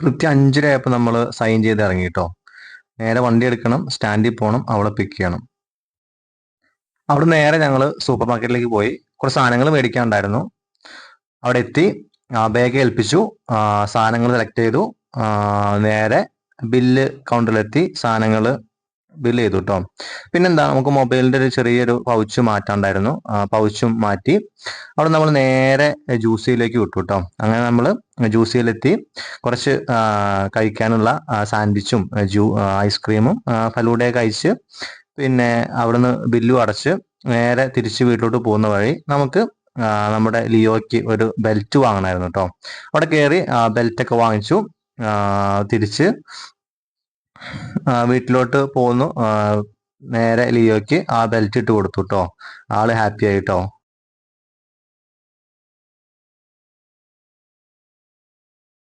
കൃത്യം 5:30 നമ്മൾ സൈൻ ചെയ്ത് ഇറങ്ങി കേട്ടോ. നേരെ വണ്ടി എടുക്കണം, സ്റ്റാൻഡിൽ പോകണം, അവളെ പിക്ക് ചെയ്യണം. അവിടെ നേരെ ഞങ്ങൾ സൂപ്പർ മാർക്കറ്റിലേക്ക് പോയി. കുറച്ച് സാധനങ്ങൾ മേടിക്കാനുണ്ടായിരുന്നു. അവിടെ എത്തി, ബാഗ് ഏൽപ്പിച്ചു, സാധനങ്ങൾ സെലക്ട് ചെയ്തു, നേരെ ബില്ല് കൗണ്ടറിലെത്തി സാധനങ്ങൾ ബില്ല് ചെയ്തു കേട്ടോ. പിന്നെന്താ, നമുക്ക് മൊബൈലിന്റെ ഒരു ചെറിയൊരു പൗച്ച് മാറ്റാണ്ടായിരുന്നു. പൗച്ചും മാറ്റി അവിടെ നമ്മൾ നേരെ ജ്യൂസിയിലേക്ക് വിട്ടു കേട്ടോ. അങ്ങനെ നമ്മൾ ജ്യൂസിയിലെത്തി കുറച്ച് കഴിക്കാനുള്ള സാൻഡ്വിച്ചും ഐസ്ക്രീമും ഫലൂഡയൊക്കെ കഴിച്ച് പിന്നെ അവിടുന്ന് ബില്ലും അടച്ച് നേരെ തിരിച്ച് വീട്ടിലോട്ട് പോകുന്ന വഴി നമുക്ക് നമ്മുടെ ലിയോയ്ക്ക് ഒരു ബെൽറ്റ് വാങ്ങണമായിരുന്നു കേട്ടോ. അവിടെ കയറി ബെൽറ്റൊക്കെ വാങ്ങിച്ചു. തിരിച്ച് വീട്ടിലോട്ട് പോന്നു. നേരെ ലിയോയ്ക്ക് ആ ബെൽറ്റ് ഇട്ട് കൊടുത്തു കേട്ടോ. ആള് ഹാപ്പി ആയിട്ടോ.